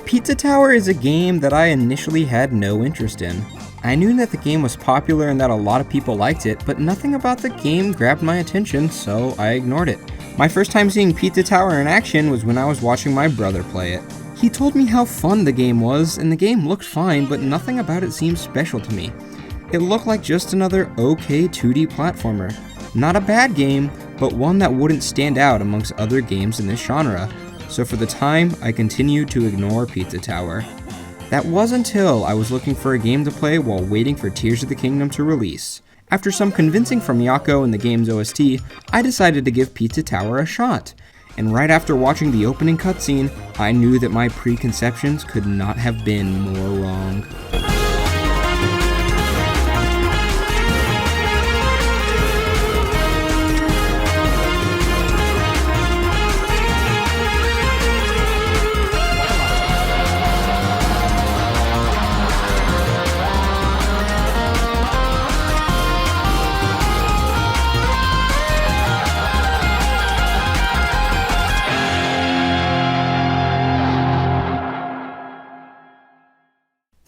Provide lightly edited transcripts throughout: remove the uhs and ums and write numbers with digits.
Pizza Tower is a game that I initially had no interest in. I knew that the game was popular and that a lot of people liked it, but nothing about the game grabbed my attention, so I ignored it. My first time seeing Pizza Tower in action was when I was watching my brother play it. He told me how fun the game was, and the game looked fine, but nothing about it seemed special to me. It looked like just another okay 2D platformer. Not a bad game, but one that wouldn't stand out amongst other games in this genre. So for the time, I continued to ignore Pizza Tower. That was until I was looking for a game to play while waiting for Tears of the Kingdom to release. After some convincing from Yako and the game's OST, I decided to give Pizza Tower a shot. And right after watching the opening cutscene, I knew that my preconceptions could not have been more wrong.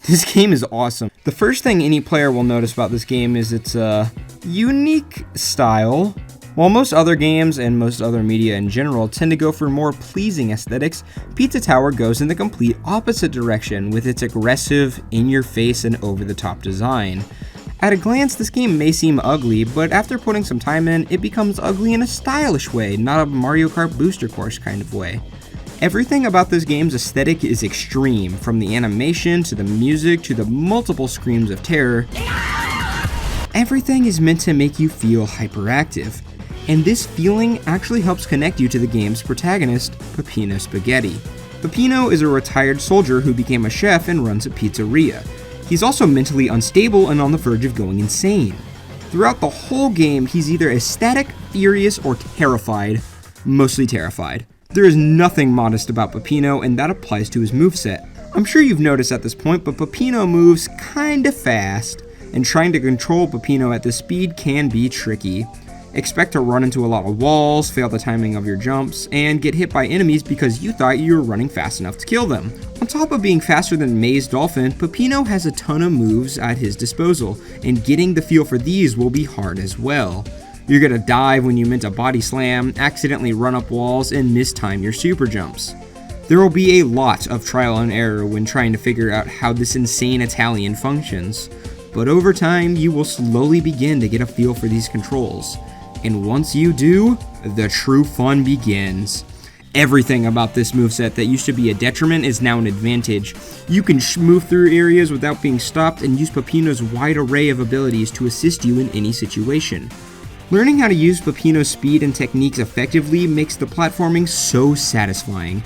This game is awesome. The first thing any player will notice about this game is its unique style. While most other games and most other media in general tend to go for more pleasing aesthetics, Pizza Tower goes in the complete opposite direction with its aggressive, in-your-face, and over-the-top design. At a glance, this game may seem ugly, but after putting some time in, it becomes ugly in a stylish way, not a Mario Kart booster course kind of way. Everything about this game's aesthetic is extreme, from the animation to the music to the multiple screams of terror. Everything is meant to make you feel hyperactive, and this feeling actually helps connect you to the game's protagonist, Peppino Spaghetti. Peppino is a retired soldier who became a chef and runs a pizzeria. He's also mentally unstable and on the verge of going insane. Throughout the whole game, he's either ecstatic, furious, or terrified, mostly terrified. There is nothing modest about Peppino, and that applies to his moveset. I'm sure you've noticed at this point, but Peppino moves kinda fast, and trying to control Peppino at this speed can be tricky. Expect to run into a lot of walls, fail the timing of your jumps, and get hit by enemies because you thought you were running fast enough to kill them. On top of being faster than Maze Dolphin, Peppino has a ton of moves at his disposal, and getting the feel for these will be hard as well. You're gonna dive when you meant to body slam, accidentally run up walls, and mistime your super jumps. There will be a lot of trial and error when trying to figure out how this insane Italian functions, but over time you will slowly begin to get a feel for these controls. And once you do, the true fun begins. Everything about this moveset that used to be a detriment is now an advantage. You can move through areas without being stopped and use Peppino's wide array of abilities to assist you in any situation. Learning how to use Peppino's speed and techniques effectively makes the platforming so satisfying.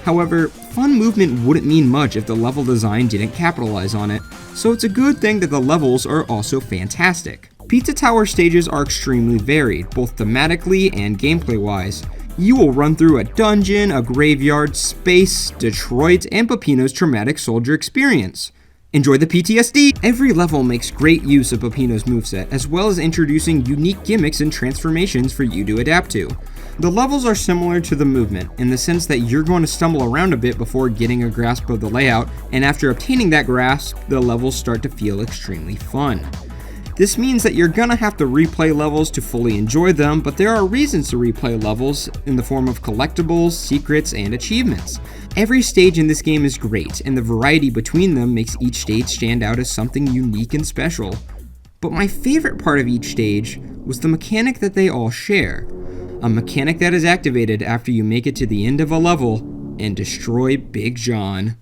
However, fun movement wouldn't mean much if the level design didn't capitalize on it, so it's a good thing that the levels are also fantastic. Pizza Tower stages are extremely varied, both thematically and gameplay-wise. You will run through a dungeon, a graveyard, space, Detroit, and Peppino's traumatic soldier experience. Enjoy the PTSD! Every level makes great use of Peppino's moveset, as well as introducing unique gimmicks and transformations for you to adapt to. The levels are similar to the movement, in the sense that you're going to stumble around a bit before getting a grasp of the layout, and after obtaining that grasp, the levels start to feel extremely fun. This means that you're gonna have to replay levels to fully enjoy them, but there are reasons to replay levels in the form of collectibles, secrets, and achievements. Every stage in this game is great, and the variety between them makes each stage stand out as something unique and special. But my favorite part of each stage was the mechanic that they all share. A mechanic that is activated after you make it to the end of a level and destroy Big John.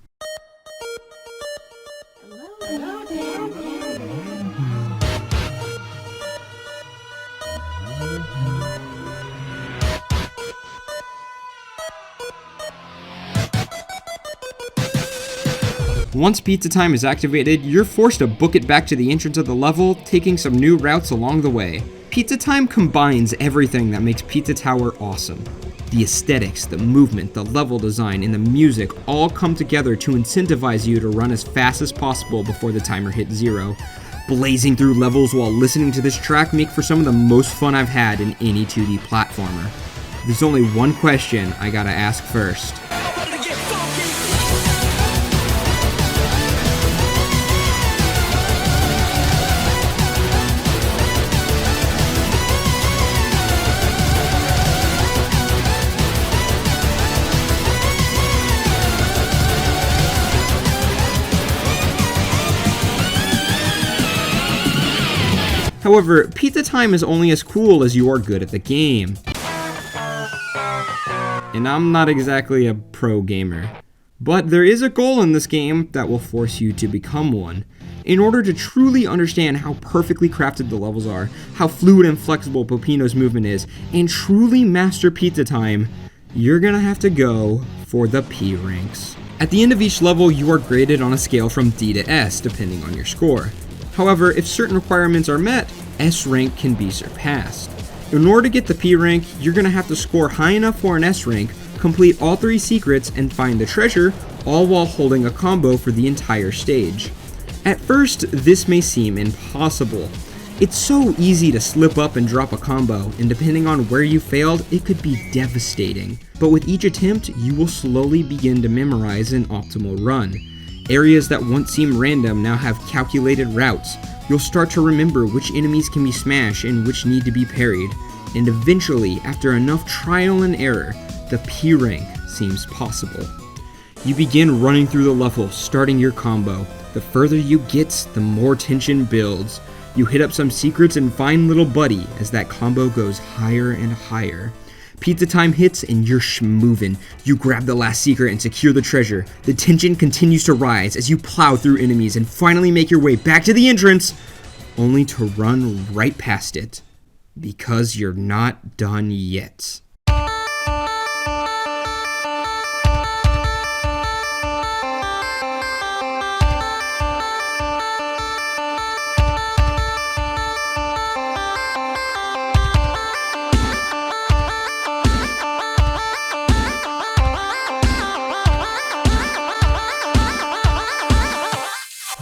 Once pizza time is activated, you're forced to book it back to the entrance of the level, taking some new routes along the way. Pizza Time combines everything that makes Pizza Tower awesome. The aesthetics, the movement, the level design, and the music all come together to incentivize you to run as fast as possible before the timer hits 0. Blazing through levels while listening to this track make for some of the most fun I've had in any 2D platformer. There's only one question I gotta ask first. However, Pizza Time is only as cool as you are good at the game. And I'm not exactly a pro gamer. But there is a goal in this game that will force you to become one. In order to truly understand how perfectly crafted the levels are, how fluid and flexible Peppino's movement is, and truly master Pizza Time, you're gonna have to go for the P ranks. At the end of each level, you are graded on a scale from D to S, depending on your score. However, if certain requirements are met, S rank can be surpassed. In order to get the P rank, you're going to have to score high enough for an S rank, complete all 3 secrets, and find the treasure, all while holding a combo for the entire stage. At first, this may seem impossible. It's so easy to slip up and drop a combo, and depending on where you failed, it could be devastating. But with each attempt, you will slowly begin to memorize an optimal run. Areas that once seemed random now have calculated routes. You'll start to remember which enemies can be smashed and which need to be parried. And eventually, after enough trial and error, the P rank seems possible. You begin running through the level, starting your combo. The further you get, the more tension builds. You hit up some secrets and find little buddy as that combo goes higher and higher. Pizza Time hits and you're schmovin'. You grab the last secret and secure the treasure. The tension continues to rise as you plow through enemies and finally make your way back to the entrance, only to run right past it. Because you're not done yet.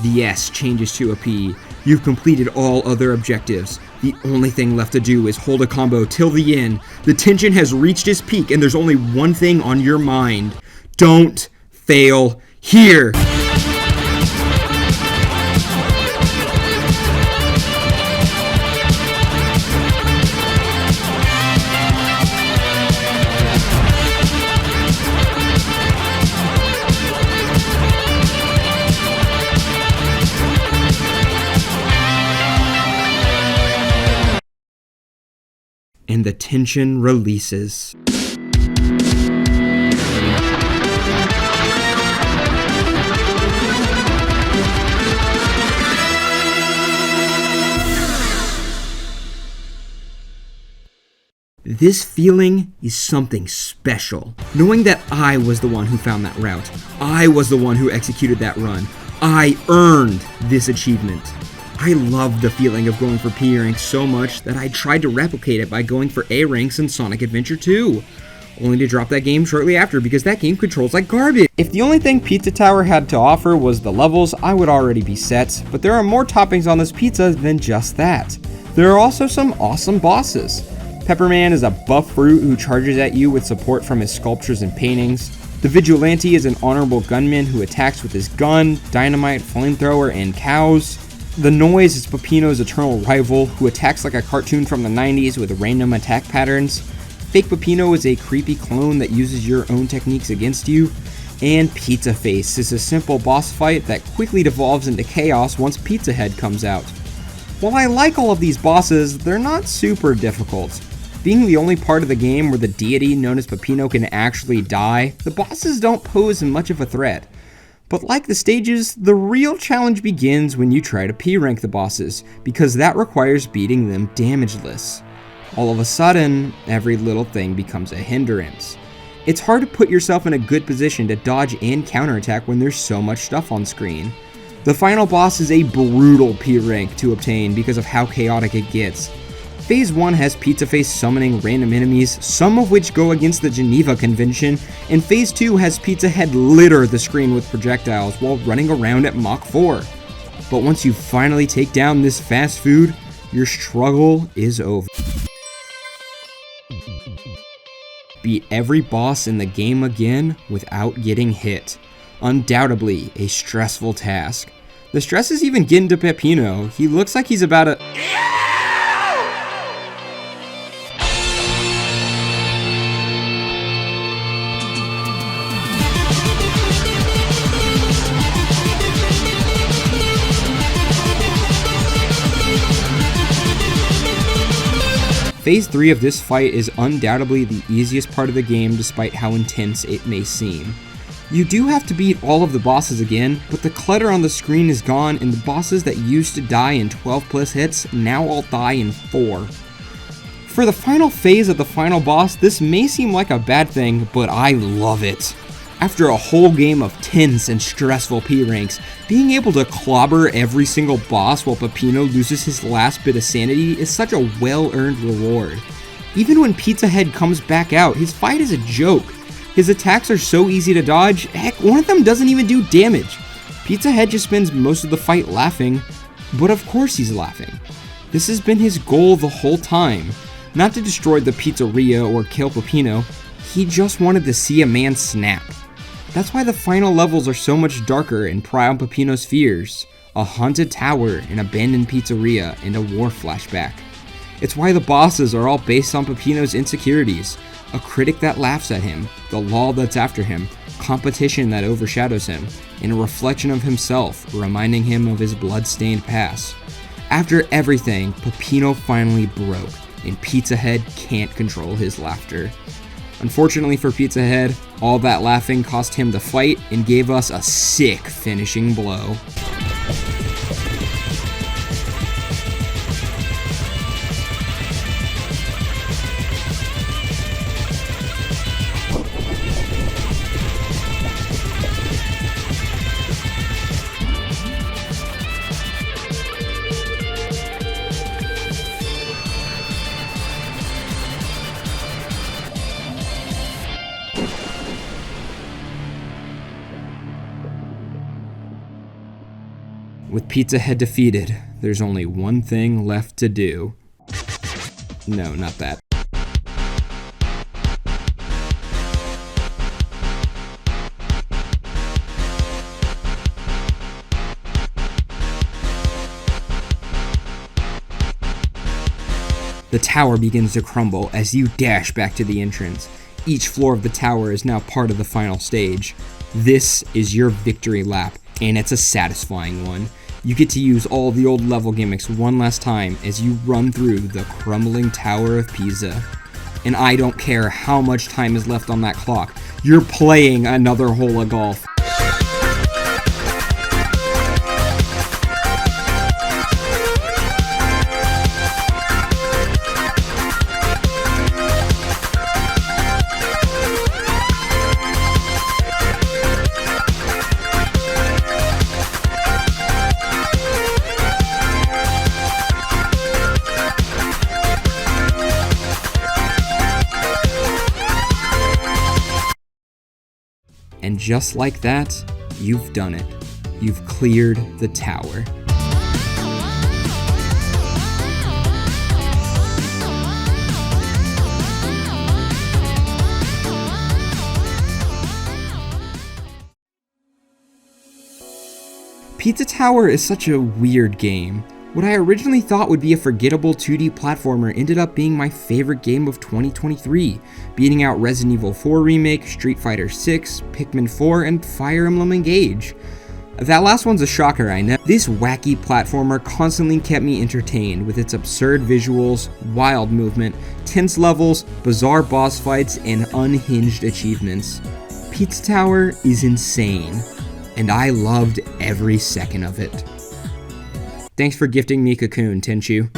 The S changes to a P. You've completed all other objectives. The only thing left to do is hold a combo till the end. The tension has reached its peak and there's only one thing on your mind. Don't fail here. And the tension releases. This feeling is something special. Knowing that I was the one who found that route, I was the one who executed that run, I earned this achievement. I loved the feeling of going for P ranks so much that I tried to replicate it by going for A ranks in Sonic Adventure 2, only to drop that game shortly after because that game controls like garbage. If the only thing Pizza Tower had to offer was the levels, I would already be set, but there are more toppings on this pizza than just that. There are also some awesome bosses. Pepperman is a buff fruit who charges at you with support from his sculptures and paintings. The Vigilante is an honorable gunman who attacks with his gun, dynamite, flamethrower, and cows. The Noise is Peppino's eternal rival, who attacks like a cartoon from the 90s with random attack patterns. Fake Peppino is a creepy clone that uses your own techniques against you. And Pizza Face is a simple boss fight that quickly devolves into chaos once Pizza Head comes out. While I like all of these bosses, they're not super difficult. Being the only part of the game where the deity known as Peppino can actually die, the bosses don't pose much of a threat. But like the stages, the real challenge begins when you try to P-rank the bosses, because that requires beating them damageless. All of a sudden, every little thing becomes a hindrance. It's hard to put yourself in a good position to dodge and counterattack when there's so much stuff on screen. The final boss is a brutal P-rank to obtain because of how chaotic it gets. Phase 1 has Pizza Face summoning random enemies, some of which go against the Geneva Convention, and Phase 2 has Pizza Head litter the screen with projectiles while running around at Mach 4. But once you finally take down this fast food, your struggle is over. Beat every boss in the game again without getting hit. Undoubtedly a stressful task. The stress is even getting to Peppino. He looks like he's about to... Phase 3 of this fight is undoubtedly the easiest part of the game despite how intense it may seem. You do have to beat all of the bosses again, but the clutter on the screen is gone and the bosses that used to die in 12 plus hits now all die in 4. For the final phase of the final boss, this may seem like a bad thing, but I love it. After a whole game of tense and stressful P-ranks, being able to clobber every single boss while Peppino loses his last bit of sanity is such a well-earned reward. Even when Pizza Head comes back out, his fight is a joke. His attacks are so easy to dodge, heck, one of them doesn't even do damage. Pizza Head just spends most of the fight laughing, but of course he's laughing. This has been his goal the whole time. Not to destroy the pizzeria or kill Peppino, he just wanted to see a man snap. That's why the final levels are so much darker and pry on Peppino's fears. A haunted tower, an abandoned pizzeria, and a war flashback. It's why the bosses are all based on Peppino's insecurities. A critic that laughs at him, the law that's after him, competition that overshadows him, and a reflection of himself, reminding him of his blood-stained past. After everything, Peppino finally broke, and Pizza Head can't control his laughter. Unfortunately for Pizza Head, all that laughing cost him the fight and gave us a sick finishing blow. With Pizza Head defeated, there's only one thing left to do. No, not that. The tower begins to crumble as you dash back to the entrance. Each floor of the tower is now part of the final stage. This is your victory lap, and it's a satisfying one. You get to use all the old level gimmicks one last time as you run through the crumbling Tower of Pisa. And I don't care how much time is left on that clock, you're playing another hole of golf. And just like that, you've done it. You've cleared the tower. Pizza Tower is such a weird game. What I originally thought would be a forgettable 2D platformer ended up being my favorite game of 2023, beating out Resident Evil 4 Remake, Street Fighter 6, Pikmin 4, and Fire Emblem Engage. That last one's a shocker, I know. This wacky platformer constantly kept me entertained with its absurd visuals, wild movement, tense levels, bizarre boss fights, and unhinged achievements. Pizza Tower is insane, and I loved every second of it. Thanks for gifting me Cocoon, Tenchu.